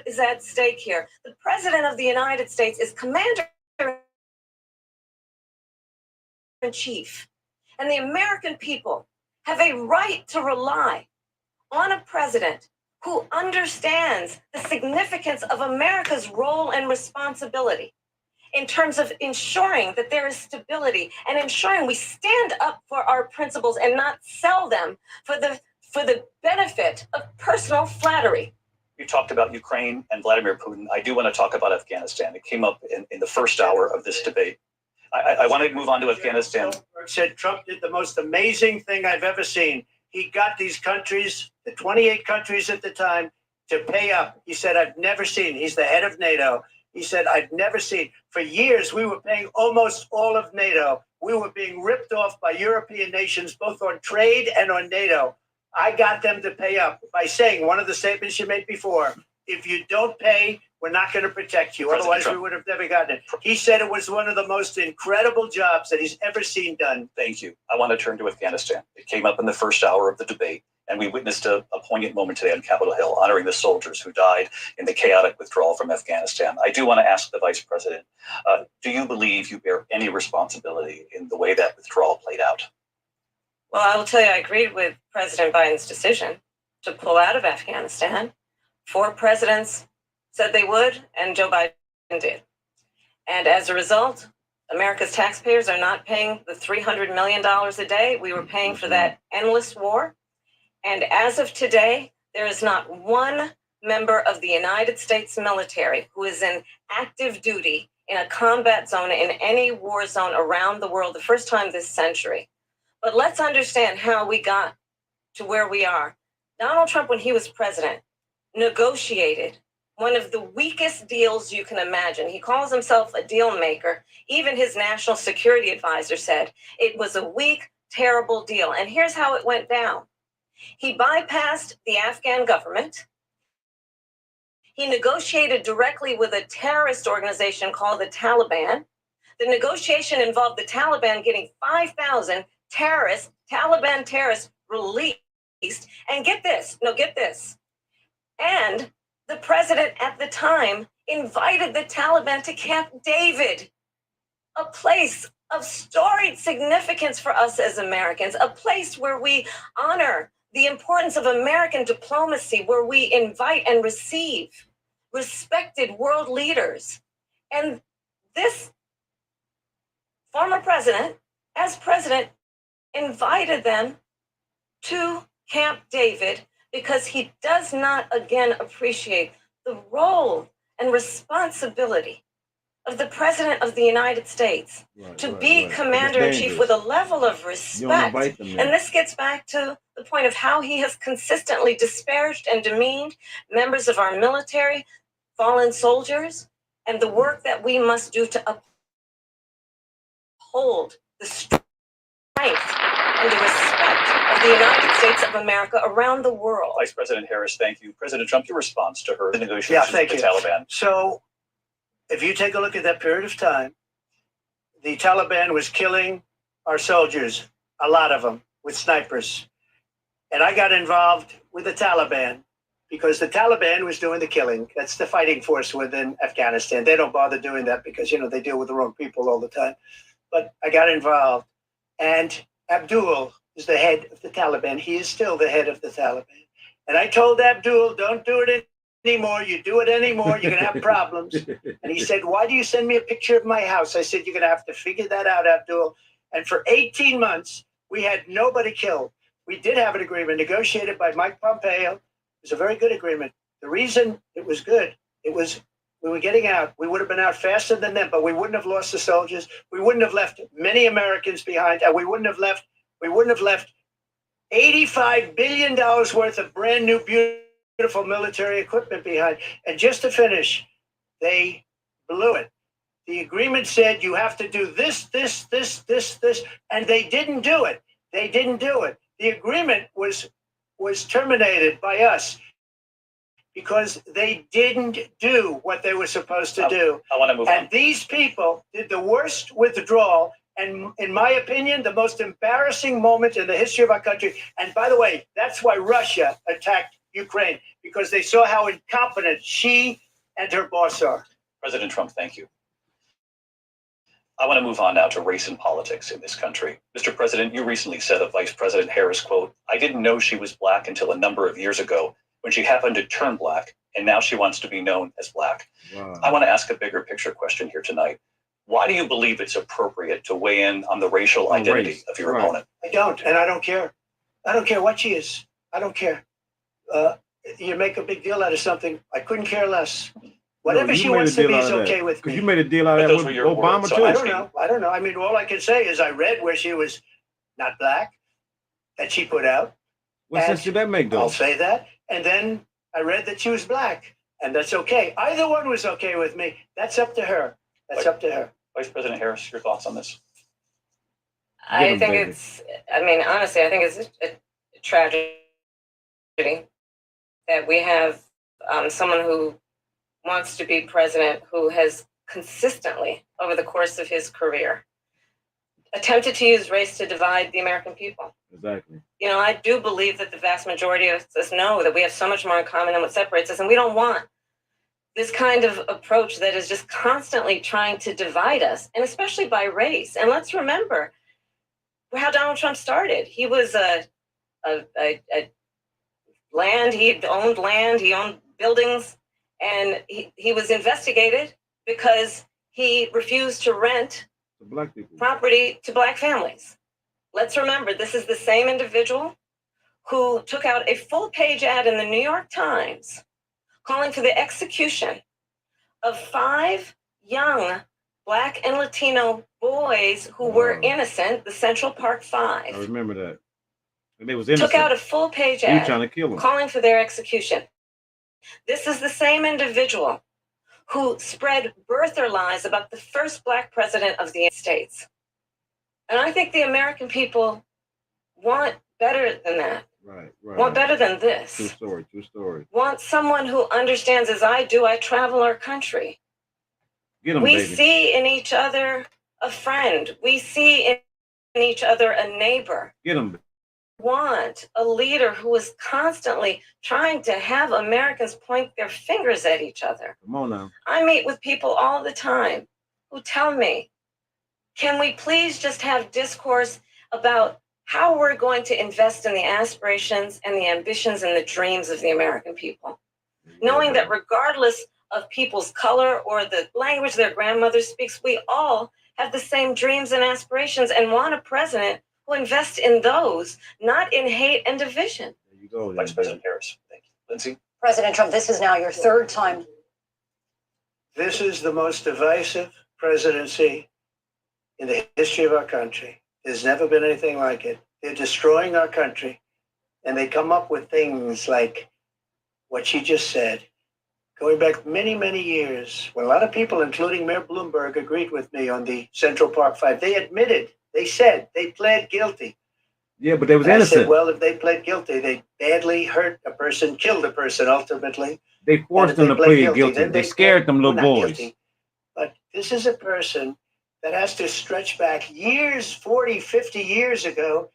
is at stake here. The President of the United States is Commander-in-Chief, and the American people have a right to rely on a president who understands the significance of America's role and responsibility in terms of ensuring that there is stability and ensuring we stand up for our principles and not sell them for the benefit of personal flattery. You talked about Ukraine and Vladimir Putin. I do want to talk about Afghanistan. It came up in the first hour of this debate. I want to move on to Afghanistan. Said Trump did the most amazing thing I've ever seen. He got these countries, the 28 countries at the time, to pay up. He said, I've never seen. He's the head of NATO. He said, I've never seen. For years, we were paying almost all of NATO. We were being ripped off by European nations, both on trade and on NATO. I got them to pay up by saying one of the statements you made before, if you don't pay, we're not going to protect you. Otherwise, we would have never gotten it. He said it was one of the most incredible jobs that he's ever seen done. Thank you. I want to turn to Afghanistan. It came up in the first hour of the debate, and we witnessed a poignant moment today on Capitol Hill, honoring the soldiers who died in the chaotic withdrawal from Afghanistan. I do want to ask the Vice President, do you believe you bear any responsibility in the way that withdrawal played out? Well, I will tell you, I agreed with President Biden's decision to pull out of Afghanistan. 4 presidents said they would, and Joe Biden did. And as a result, America's taxpayers are not paying the $300 million a day we were paying for that endless war. And as of today, there is not one member of the United States military who is in active duty in a combat zone in any war zone around the world, the first time this century. But let's understand how we got to where we are. Donald Trump, when he was president, negotiated one of the weakest deals you can imagine. He calls himself a deal maker. Even his national security advisor said it was a weak, terrible deal. And here's how it went down. He bypassed the Afghan government. He negotiated directly with a terrorist organization called the Taliban. The negotiation involved the Taliban getting 5,000 Taliban terrorists released. And get this. And the president at the time invited the Taliban to Camp David, a place of storied significance for us as Americans, a place where we honor the importance of American diplomacy, where we invite and receive respected world leaders. And this former president, as president, invited them to Camp David because he does not, again, appreciate the role and responsibility of the President of the United States to be Commander-in-Chief with a level of respect. And this gets back to the point of how he has consistently disparaged and demeaned members of our military, fallen soldiers, and the work that we must do to uphold the strength and the respect of the United States of America around the world. Vice President Harris, thank you. President Trump, your response to her negotiations with the Taliban. So if you take a look at that period of time, the Taliban was killing our soldiers, a lot of them, with snipers. And I got involved with the Taliban because the Taliban was doing the killing. That's the fighting force within Afghanistan. They don't bother doing that because, they deal with the wrong people all the time. But I got involved. And Abdul is the head of the Taliban. He is still the head of the Taliban. And I told Abdul, don't do it anymore. You do it anymore, you're going to have problems. And he said, why do you send me a picture of my house? I said, you're going to have to figure that out, Abdul. And for 18 months, we had nobody killed. We did have an agreement negotiated by Mike Pompeo. It was a very good agreement. The reason it was good, we were getting out. We would have been out faster than them, but we wouldn't have lost the soldiers. We wouldn't have left many Americans behind, and we wouldn't have left $85 billion worth of brand new, beautiful military equipment behind. And just to finish, they blew it. The agreement said you have to do this, and they didn't do it. The agreement was terminated by us because they didn't do what they were supposed to do. I want to move on. And these people did the worst withdrawal, and in my opinion, the most embarrassing moment in the history of our country. And by the way, that's why Russia attacked Ukraine because they saw how incompetent she and her boss are. President Trump, thank you. I want to move on now to race and politics in this country. Mr. President, you recently said of Vice President Harris, quote, "I didn't know she was black until a number of years ago when she happened to turn black, and now she wants to be known as black." Wow. I want to ask a bigger picture question here tonight. Why do you believe it's appropriate to weigh in on the racial identity race. of your Right. opponent? I don't, and I don't care. I don't care what she is. I don't care. You make a big deal out of something. I couldn't care less. Whatever you she made a wants to deal be out is of that. okay with Because me. you made a deal out But of those that were with your Obama words, so too. I don't know. I don't know. I mean, all I can say is I read where she was not black that she put out. What sense did that make, though? I'll say that. And then I read that she was black, and that's okay. Either one was okay with me. That's up to her. That's up to her. Vice President Harris, your thoughts on this? I him, think baby. honestly, I think it's a tragedy that we have someone who wants to be president who has consistently, over the course of his career, attempted to use race to divide the American people. Exactly. You know, I do believe that the vast majority of us know that we have so much more in common than what separates us, and we don't want this kind of approach that is just constantly trying to divide us, and especially by race. And let's remember how Donald Trump started. He was land, he owned buildings, and he was investigated because he refused to rent The black people. property to black families. Let's remember, this is the same individual who took out a full-page ad in the New York Times calling for the execution of 5 young Black and Latino boys who were Wow. innocent, the Central Park I 5. remember that. And they was innocent. Took out a full-page He was ad trying to kill him. calling for their execution. This is the same individual who spread birther lies about the first Black president of the United States. And I think the American people want better than that, Right, right. want better than True this, story, true story. want someone who understands, as I do, I travel our country. Get him, We baby. see in each other a friend. We see in each other a neighbor. Get him. Want a leader who is constantly trying to have Americans point their fingers at each other. Come on now. I meet with people all the time who tell me, can we please just have discourse about how we're going to invest in the aspirations and the ambitions and the dreams of the American people? Knowing that regardless of people's color or the language their grandmother speaks, we all have the same dreams and aspirations and want a president who invests in those, not in hate and division. There you go. Vice President Harris, thank you. Lindsay? President Trump, this is now your 3rd time. This is the most divisive presidency in the history of our country. There's never been anything like it. They're destroying our country, and they come up with things like what she just said. Going back many, many years, when a lot of people, including Mayor Bloomberg, agreed with me on the Central Park 5, they admitted, they said, they pled guilty. Yeah, but they was And I innocent. said, well, if they pled guilty, they badly hurt a person, killed a person ultimately. They forced them to plead guilty. then They scared them well, little not boys. guilty. But this is a person that has to stretch back years, 40, 50 years ago,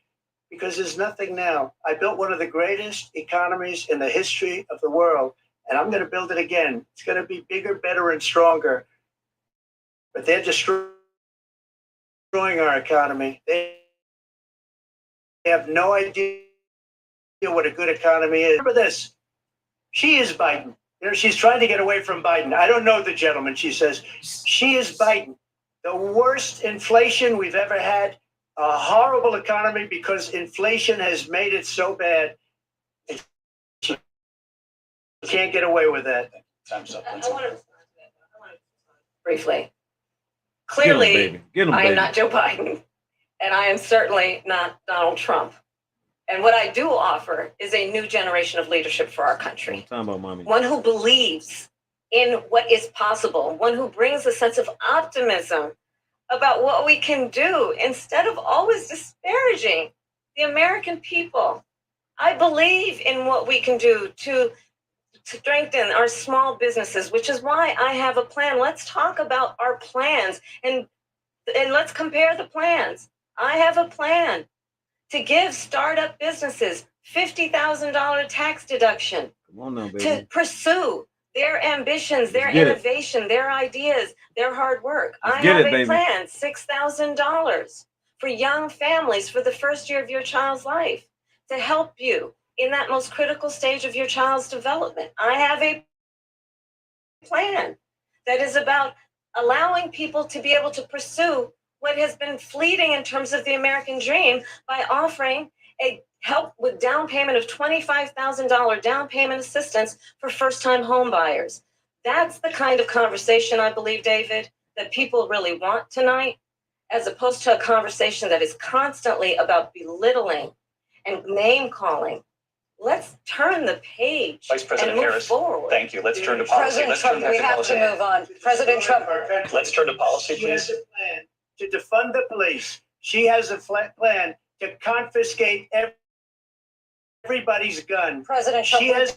because there's nothing now. I built one of the greatest economies in the history of the world, and I'm going to build it again. It's going to be bigger, better, and stronger. But they're destroying our economy. They have no idea what a good economy is. Remember this. She is Biden. You know, she's trying to get away from Biden. I don't know the gentleman, she says. She is Biden. The worst inflation we've ever had, a horrible economy because inflation has made it so bad. And she can't get away with that. Time's up. I Lindsay. want to respond to that. I want to briefly. Get him, Clearly, baby. Get him, I baby. am not Joe Biden, and I am certainly not Donald Trump. And what I do offer is a new generation of leadership for our country. Time about mommy. One who believes in what is possible, one who brings a sense of optimism about what we can do instead of always disparaging the American people. I believe in what we can do to strengthen our small businesses, which is why I have a plan. Let's talk about our plans and let's compare the plans. I have a plan to give startup businesses $50,000 tax deduction Come on now, baby. to pursue their ambitions, their Let's get it. innovation, their ideas, their hard work. Let's I get have it, a baby. plan, $6,000 for young families for the first year of your child's life to help you in that most critical stage of your child's development. I have a plan that is about allowing people to be able to pursue what has been fleeting in terms of the American dream by offering a help with down payment of $25,000 down payment assistance for first-time home buyers. That's the kind of conversation, I believe, David, that people really want tonight, as opposed to a conversation that is constantly about belittling and name calling. Let's turn the page Vice President and move Harris, forward. thank you. Let's turn to policy. President Let's Trump, turn we to have policy. to move on. President Trump. Let's turn to policy, She has please. a plan to defund the police. She has a plan to confiscate everybody's gun. President Trump, She has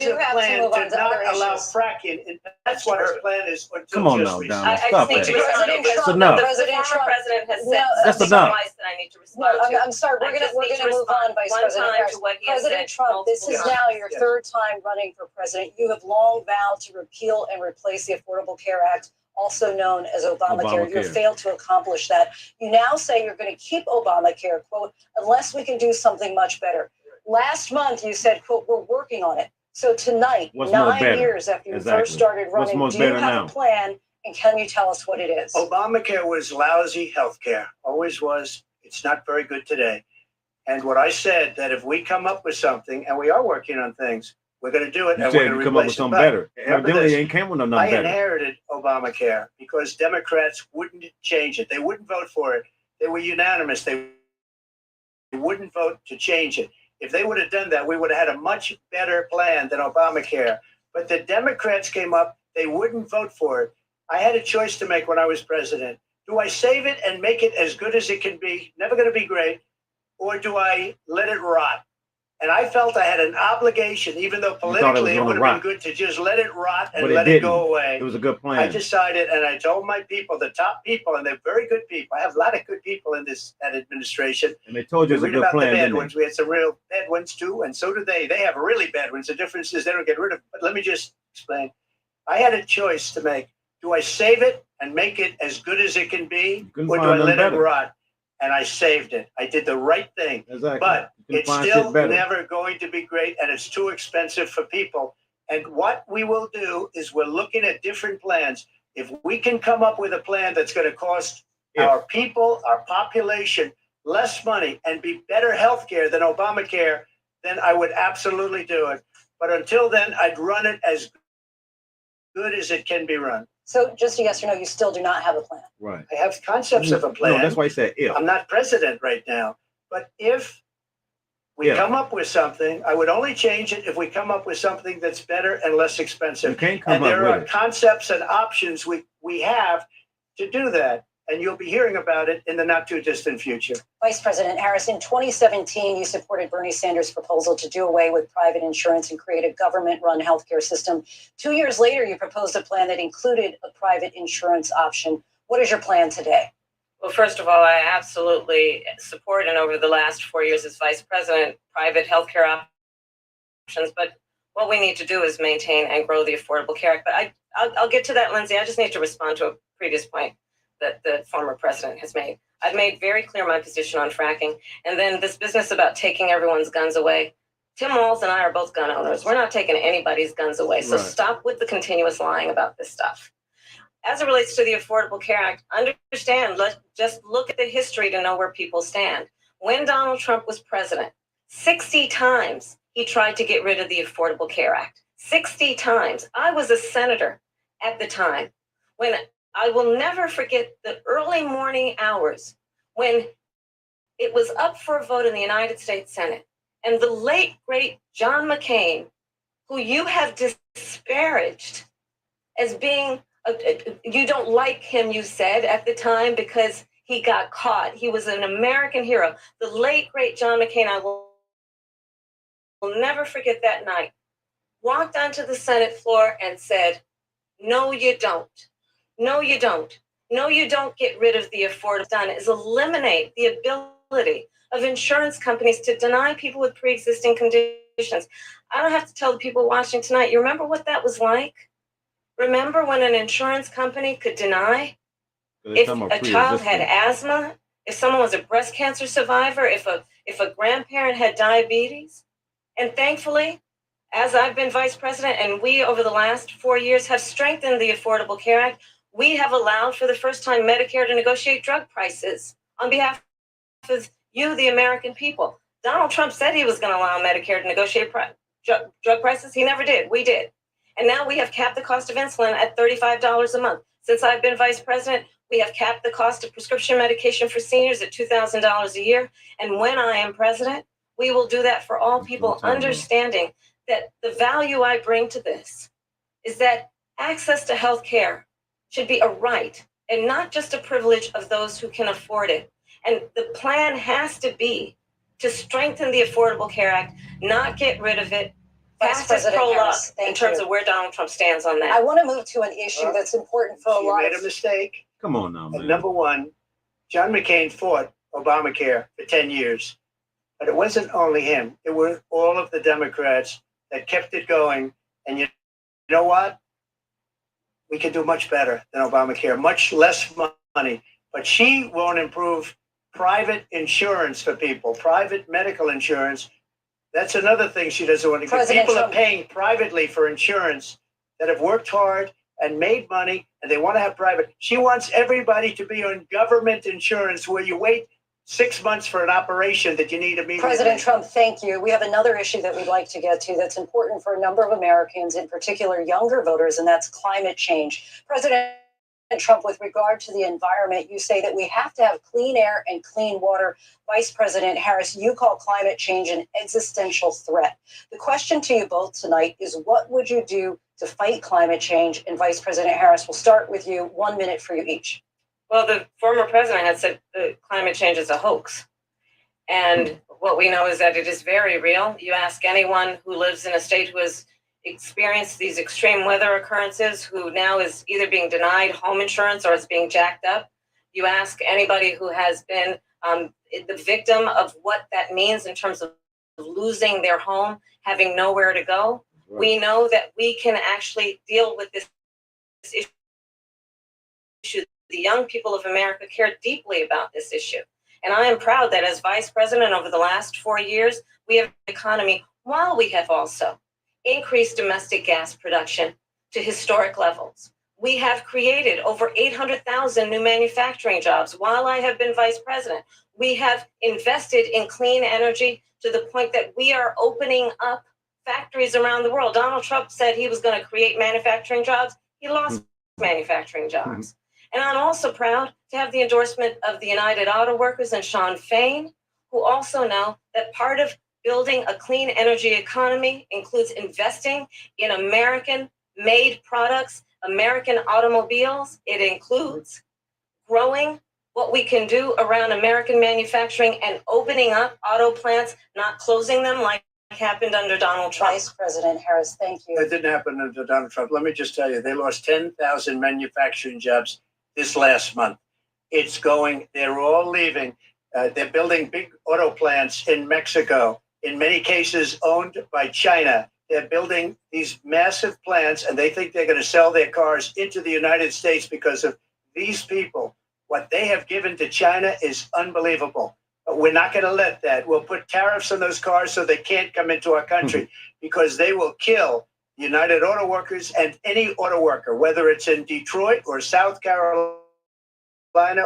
you a have to plan move on to to not other allow issues. fracking, and that's what her plan is. Until Come on just now, recently. Donald. I Stop just need that. to respond President because Trump, enough. the President former Trump, president has no, said that's something enough. twice that I need to No, respond to. I'm sorry. We're I just gonna need to move on, respond Vice one President time Harris. to what he has President said Trump, this multiple is times. now your third time running for president. You have long vowed to repeal and replace the Affordable Care Act, also known as Obamacare. You have Obamacare. failed to accomplish that. You now say you're going to keep Obamacare, quote, unless we can do something much better. Last month, you said, quote, we're working on it. So tonight, What's more 9 better? years after you Exactly. first started What's running, more do you better have now? a plan? And can you tell us what it is? Obamacare was lousy health care, always was. It's not very good today. And what I said, that if we come up with something, and we are working on things, we're going to do it, You and said we're going you to come up with replace it. something But better. remember Evidently, this. ain't came with I nothing better. inherited Obamacare because Democrats wouldn't change it. They wouldn't vote for it. They were unanimous. They wouldn't vote to change it. If they would have done that, we would have had a much better plan than Obamacare. But the Democrats came up. They wouldn't vote for it. I had a choice to make when I was president. Do I save it and make it as good as it can be? Never going to be great. Or do I let it rot? And I felt I had an obligation, even though thought it was politically it gonna would have rot. been good to just let it rot and But it let it go didn't. away. It was a good I plan. decided, and I told my people, the top people, and they're very good people. I have a lot of good people in that administration. And they told you it was a Read good about plan, the bad didn't ones. We had some real bad ones too, and so do they. They have really bad ones. The difference is they don't get rid of it. But let me just explain. I had a choice to make. Do I save it and make it as good as it can be, couldn't or do find I let nothing it better. rot? And I saved it. I did the right thing. they? Exactly. But You can it's find still shit better. never going to be great, and it's too expensive for people. And what we will do is we're looking at different plans. If we can come up with a plan that's going to cost If. our people, our population, less money and be better health care than Obamacare, then I would absolutely do it. But until then, I'd run it as good as it can be run. So just a yes or no, you still do not have a plan. Right. I have concepts of a plan. No, that's why he said if. I'm not president right now. But if we Yeah. come up with something, I would only change it if we come up with something that's better and less You expensive. can't come And up there are with it. concepts and options we have to do that. And you'll be hearing about it in the not too distant future. Vice President Harris, in 2017, you supported Bernie Sanders' proposal to do away with private insurance and create a government-run healthcare system. 2 years later, you proposed a plan that included a private insurance option. What is your plan today? Well, first of all, I absolutely support, and over the last 4 years as vice president, private healthcare options. But what we need to do is maintain and grow the Affordable Care Act. But I'll get to that, Lindsay. I just need to respond to a previous point that the former president has made. I've made very clear my position on fracking. And then this business about taking everyone's guns away. Tim Walz and I are both gun owners. We're not taking anybody's guns away. So Right. stop with the continuous lying about this stuff. As it relates to the Affordable Care Act, understand, let's just look at the history to know where people stand. When Donald Trump was president, 60 times he tried to get rid of the Affordable Care Act. 60 times. I was a senator at the time when I will never forget the early morning hours when it was up for a vote in the United States Senate. And the late, great John McCain, who you have disparaged as being, you don't like him, you said at the time, because he got caught. He was an American hero. The late, great John McCain, I will never forget that night, walked onto the Senate floor and said, no, you don't. No, you don't. No, you don't get rid of the affordable done is eliminate the ability of insurance companies to deny people with pre-existing conditions. I don't have to tell the people watching tonight, you remember what that was like? Remember when an insurance company could deny if a child had asthma, if someone was a breast cancer survivor, if a grandparent had diabetes? And thankfully, as I've been vice president and we over the last 4 years have strengthened the Affordable Care Act, we have allowed for the first time Medicare to negotiate drug prices on behalf of you, the American people. Donald Trump said he was going to allow Medicare to negotiate drug prices. He never did. We did. And now we have capped the cost of insulin at $35 a month. Since I've been vice president, we have capped the cost of prescription medication for seniors at $2,000 a year. And when I am president, we will do that for all people, understanding that the value I bring to this is that access to health care should be a right and not just a privilege of those who can afford it. And the plan has to be to strengthen the Affordable Care Act, not get rid of it. Vice President Harris, in terms of where Donald Trump stands on that. I want to move to an issue that's important for a lot. You made a mistake. Come on now, man. Number one, John McCain fought Obamacare for 10 years. But it wasn't only him. It were all of the Democrats that kept it going. And you know what? We can do much better than Obamacare, much less money. But she won't improve private insurance for people, private medical insurance. That's another thing she doesn't want to get. People are paying privately for insurance that have worked hard and made money, and they want to have private. She wants everybody to be on government insurance where you wait 6 months for an operation that you need immediately. President Trump, thank you. We have another issue that we'd like to get to that's important for a number of Americans, in particular younger voters, and that's climate change. President Trump, with regard to the environment, you say that we have to have clean air and clean water. Vice President Harris, you call climate change an existential threat. The question to you both tonight is, what would you do to fight climate change? And Vice President Harris, we'll start with you. 1 minute for you each. Well, the former president had said that climate change is a hoax. And what we know is that it is very real. You ask anyone who lives in a state who has experienced these extreme weather occurrences, who now is either being denied home insurance or is being jacked up. You ask anybody who has been the victim of what that means in terms of losing their home, having nowhere to go. Right. We know that we can actually deal with this issue. The young people of America care deeply about this issue. And I am proud that as vice president over the last 4 years, we have an economy while we have also increased domestic gas production to historic levels. We have created over 800,000 new manufacturing jobs while I have been vice president. We have invested in clean energy to the point that we are opening up factories around the world. Donald Trump said he was going to create manufacturing jobs. He lost manufacturing jobs. And I'm also proud to have the endorsement of the United Auto Workers and Sean Fain, who also know that part of building a clean energy economy includes investing in American-made products, American automobiles. It includes growing what we can do around American manufacturing and opening up auto plants, not closing them like happened under Donald Trump. Vice President Harris, thank you. It didn't happen under Donald Trump. Let me just tell you, they lost 10,000 manufacturing jobs this last month. It's going, they're all leaving. They're building big auto plants in Mexico, in many cases owned by China. They're building these massive plants, and they think they're going to sell their cars into the United States because of these people. What they have given to China is unbelievable. But we're not going to let that. We'll put tariffs on those cars so they can't come into our country because they will kill United Auto Workers and any auto worker, whether it's in Detroit or South Carolina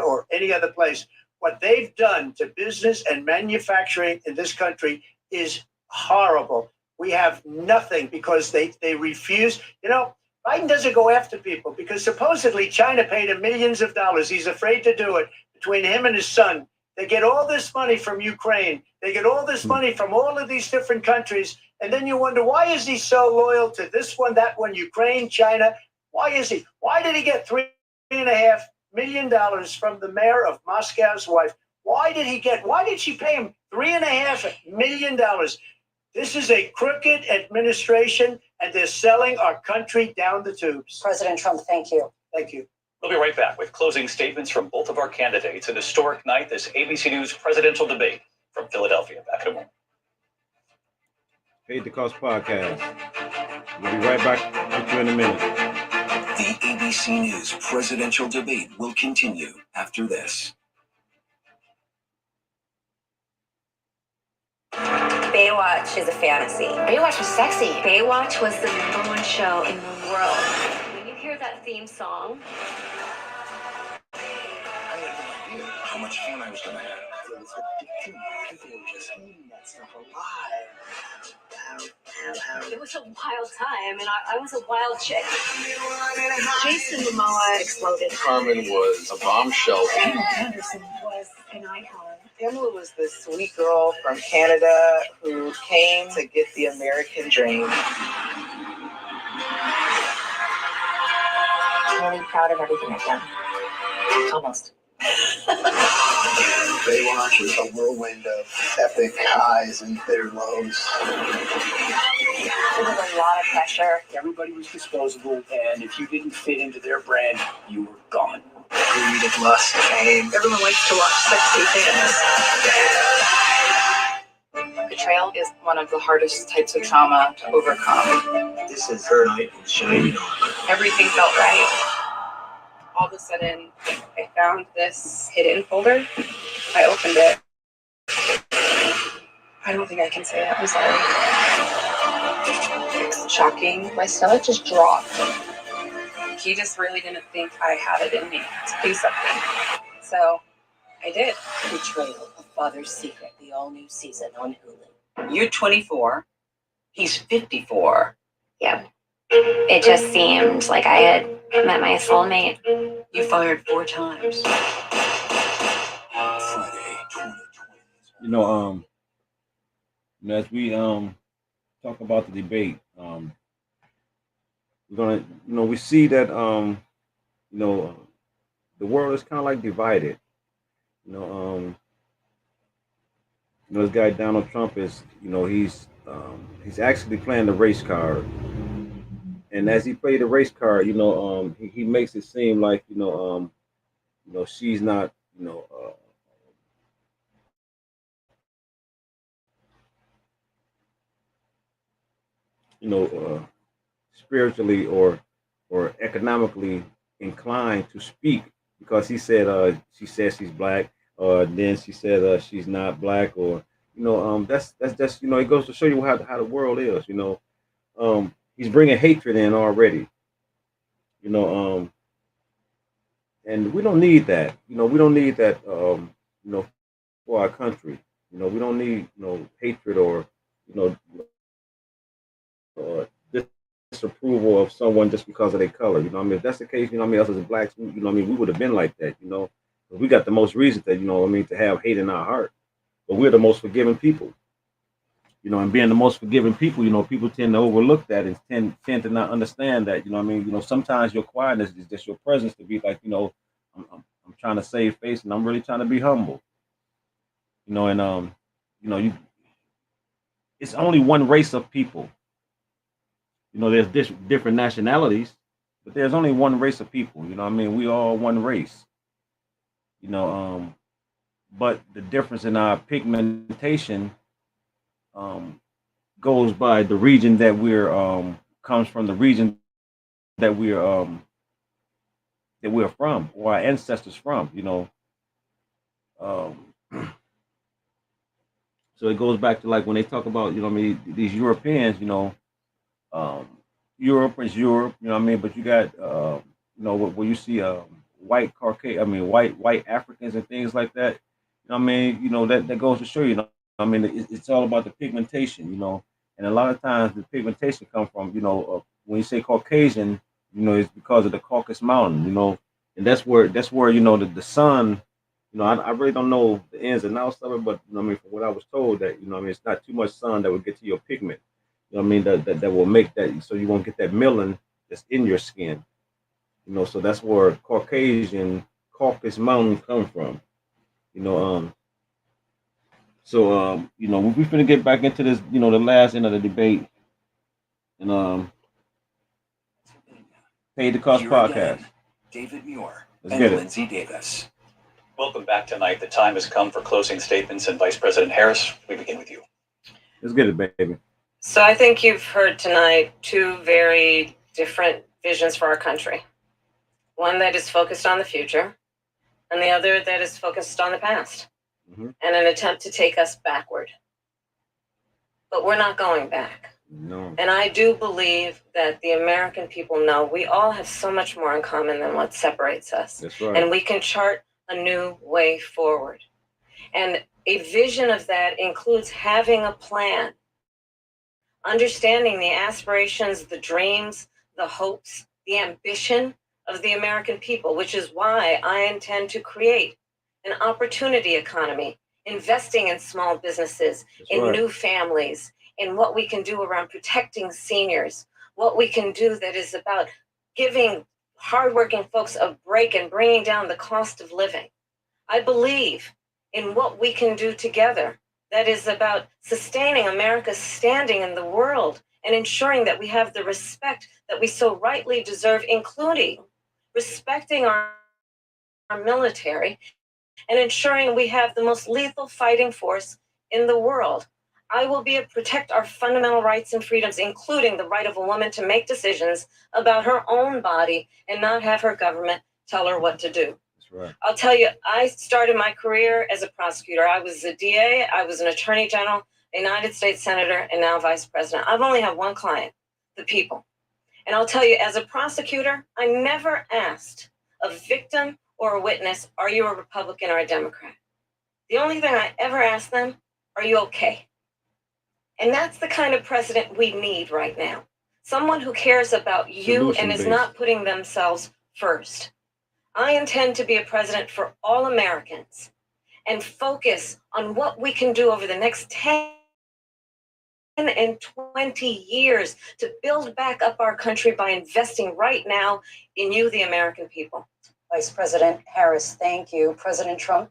or any other place. What they've done to business and manufacturing in this country is horrible. We have nothing because they refuse. You know, Biden doesn't go after people because supposedly China paid him millions of dollars. He's afraid to do it. Between him and his son, they get all this money from Ukraine. They get all this money from all of these different countries. And then you wonder, why is he so loyal to this one, that one, Ukraine, China? Why is he? Why did he get $3.5 million from the mayor of Moscow's wife? Why did she pay him $3.5 million? This is a crooked administration, and they're selling our country down the tubes. President Trump, thank you. Thank you. We'll be right back with closing statements from both of our candidates. An historic night, this ABC News presidential debate. from Philadelphia. Back in a moment. Paid the Cost Podcast. We'll be right back with you in a minute. The ABC News presidential debate will continue after this. Baywatch is a fantasy. Baywatch was sexy. Baywatch was the #1 show in the world. When you hear that theme song, I had no idea how much fun I was going to have. It was addictive. People were just eating that stuff alive. it was a wild time, and I was a wild chick. Jason Momoa exploded. Carmen was a bombshell. Pamela Anderson was an icon. Pamela was this sweet girl from Canada who came to get the American dream. I'm really proud of everything I've done. Almost. Baywatch was a whirlwind of epic highs and bitter lows. There was a lot of pressure. Everybody was disposable, and if you didn't fit into their brand, you were gone. Greed and lust came. Everyone likes to watch sexy things. Betrayal is one of the hardest types of trauma to overcome. This is her night in shining armor. Everything felt right. All of a sudden, I found this hidden folder. I opened it. I don't think I can say it. I'm sorry. It's shocking. My stomach just dropped. He just really didn't think I had it in me to do something. So I did. Betrayal, A Father's Secret, the all-new season on Hulu. You're 24. He's 54. Yep. It just seemed like I had met my soulmate. You fired 4 times. Friday, 2020. As we talk about the debate, we're gonna, we see that the world is kind of like divided. This guy Donald Trump is, he's actually playing the race card, and as he played the race card, he makes it seem like she's not, spiritually or economically inclined to speak, because he said she says she's black, then she said she's not black, or that's just it goes to show you how the world is. He's bringing hatred in already, and we don't need that. We don't need that for our country. We don't need hatred or disapproval of someone just because of their color. If that's the case, us as blacks, we would have been like that. We got the most reason to have hate in our heart, but we're the most forgiving people. And being the most forgiving people, people tend to overlook that and tend to not understand that. Sometimes your quietness is just your presence to be like, I'm trying to save face and I'm really trying to be humble. It's only one race of people. There's different nationalities, but there's only one race of people. We all one race. But the difference in our pigmentation goes by the region that we're comes from, the region that we're from, or our ancestors from. So it goes back to like when they talk about these Europeans, Europe is Europe, but you got where you see white Caucasian, white Africans and things like that. That goes to show you. It's all about the pigmentation, and a lot of times the pigmentation comes from when you say Caucasian, it's because of the Caucasus Mountain, and that's where the sun. I really don't know the ins and outs of it, but from what I was told that it's not too much sun that will get to your pigment. That will make that so you won't get that melanin that's in your skin. So that's where Caucasus Mountain come from. So we're finna get back into this, the last end of the debate, and Paid the Cost Here Podcast. again, David Muir Let's and get it. Lindsay Davis. Welcome back tonight. The time has come for closing statements, and Vice President Harris, we begin with you. Let's get it, baby. So I think you've heard tonight two very different visions for our country. One that is focused on the future, and the other that is focused on the past, and an attempt to take us backward. But we're not going back. No. And I do believe that the American people know we all have so much more in common than what separates us. That's right. And we can chart a new way forward. And a vision of that includes having a plan, understanding the aspirations, the dreams, the hopes, the ambition of the American people, which is why I intend to create an opportunity economy, investing in small businesses, in new families, in what we can do around protecting seniors, what we can do that is about giving hardworking folks a break and bringing down the cost of living. I believe in what we can do together that is about sustaining America's standing in the world and ensuring that we have the respect that we so rightly deserve, including respecting our military and ensuring we have the most lethal fighting force in the world. I will protect our fundamental rights and freedoms, including the right of a woman to make decisions about her own body and not have her government tell her what to do. That's right. I'll tell you, I started my career as a prosecutor. I was a DA, I was an attorney general, a United States senator, and now vice president. I've only had one client, the people. And I'll tell you, as a prosecutor, I never asked a victim or a witness, are you a Republican or a Democrat? The only thing I ever asked them, are you okay? And that's the kind of president we need right now. Someone who cares about you and is not putting themselves first. I intend to be a president for all Americans and focus on what we can do over the next 10 and 20 years to build back up our country by investing right now in you, the American people. Vice President Harris, thank you. President Trump?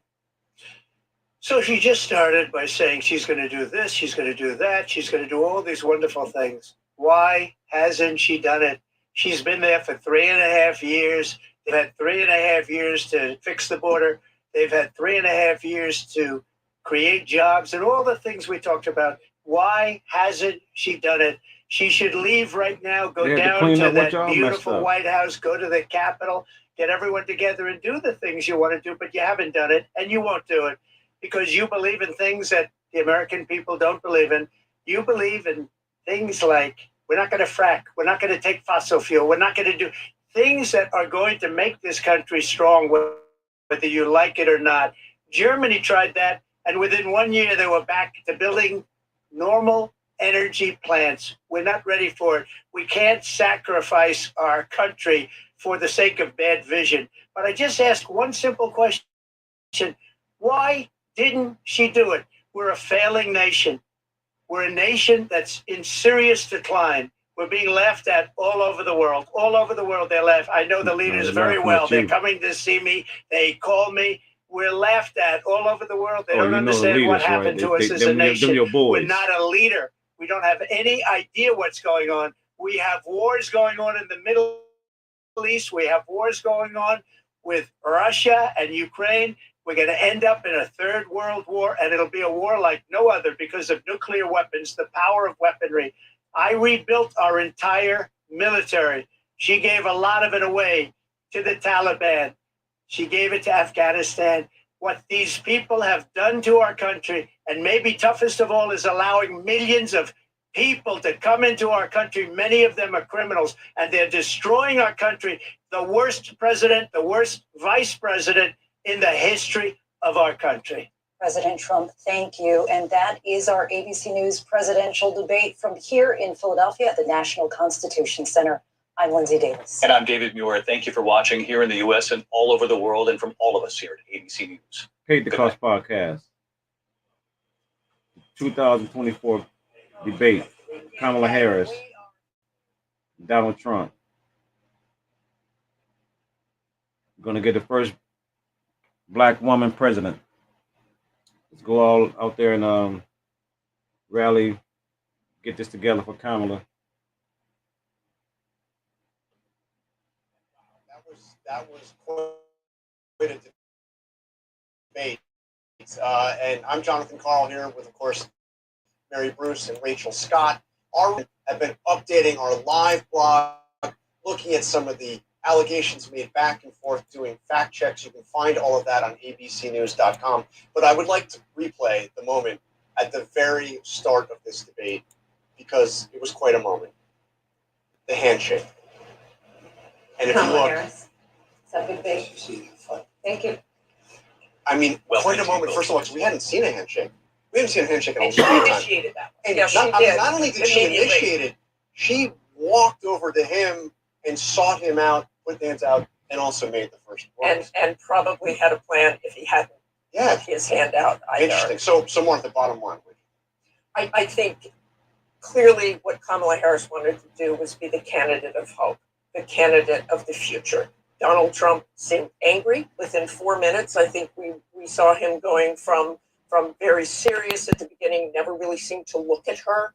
So she just started by saying she's going to do this, she's going to do that, she's going to do all these wonderful things. Why hasn't she done it? She's been there for 3.5 years. They've had 3.5 years to fix the border. They've had 3.5 years to create jobs and all the things we talked about. Why hasn't she done it? She should leave right now, go down to that beautiful White House, go to the Capitol, get everyone together and do the things you want to do, but you haven't done it and you won't do it because you believe in things that the American people don't believe in. You believe in things like we're not going to frack, we're not going to take fossil fuel, we're not going to do things that are going to make this country strong, whether you like it or not. Germany tried that, and within 1 year they were back to building normal energy plants. We're not ready for it. We can't sacrifice our country for the sake of bad vision. But I just asked one simple question. Why didn't she do it? We're a failing nation. We're a nation that's in serious decline. We're being laughed at all over the world. All over the world, they laugh. I know the leaders very well. They're coming to see me. They call me. We're laughed at all over the world. They don't understand what happened to us as a nation. We're not a leader. We don't have any idea what's going on. We have wars going on in the Middle East. We have wars going on with Russia and Ukraine. We're going to end up in a third world war, and it'll be a war like no other because of nuclear weapons, the power of weaponry. I rebuilt our entire military. She gave a lot of it away to the Taliban. She gave it to Afghanistan. What these people have done to our country, and maybe toughest of all, is allowing millions of people to come into our country. Many of them are criminals, and they're destroying our country. The worst president, the worst vice president in the history of our country. President Trump, thank you. And that is our ABC News presidential debate from here in Philadelphia at the National Constitution Center. I'm Lindsay Davis. And I'm David Muir. Thank you for watching here in the U.S. and all over the world, and from all of us here at ABC News. Hate the Cost Podcast. 2024 debate. Kamala Harris. Donald Trump. Going to get the first black woman president. Let's go all out there and rally, get this together for Kamala. That was quite a debate. And I'm Jonathan Carl here with, of course, Mary Bruce and Rachel Scott. Have been updating our live blog, looking at some of the allegations made back and forth, doing fact checks. You can find all of that on abcnews.com. But I would like to replay the moment at the very start of this debate because it was quite a moment. The handshake. And if you look, Harris. Is that big thing? Thank you. I mean, Well, quite a thank you moment. both. First of all, because we hadn't seen a handshake. We haven't seen a handshake in a And she long time. initiated that. And Yeah, she did. not only did she Immediately. initiate it, she walked over to him and sought him out, put hands out, and also made the first words. And probably had a plan if he hadn't Yeah, put his hand out either. interesting. So more at the bottom line. I think clearly what Kamala Harris wanted to do was be the candidate of hope, the candidate of the future. Donald Trump seemed angry within 4 minutes. I think we saw him going from very serious at the beginning, never really seemed to look at her,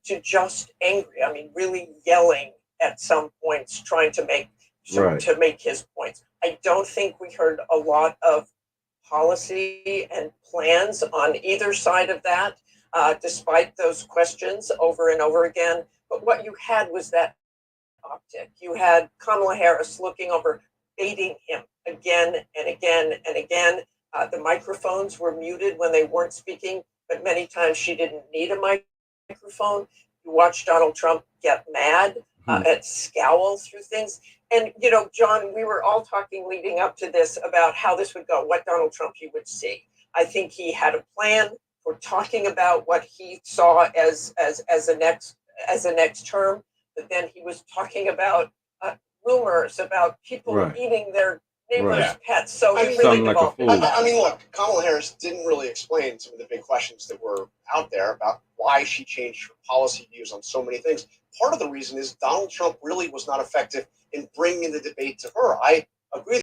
to just angry. I mean, really yelling at some points, trying to make to make his points. I don't think we heard a lot of policy and plans on either side of that, despite those questions over and over again. But what you had was that optic. You had Kamala Harris looking over, baiting him again and again and again. The microphones were muted when they weren't speaking, but many times she didn't need a microphone. You watch Donald Trump get mad and scowl through things. And, you know, John, we were all talking leading up to this about how this would go, what Donald Trump you would see. I think he had a plan for talking about what he saw as a next term. But then he was talking about rumors about people eating their neighbors' pets. So he really devolved. I mean, look, Kamala Harris didn't really explain some of the big questions that were out there about why she changed her policy views on so many things. Part of the reason is Donald Trump really was not effective in bringing the debate to her. I agree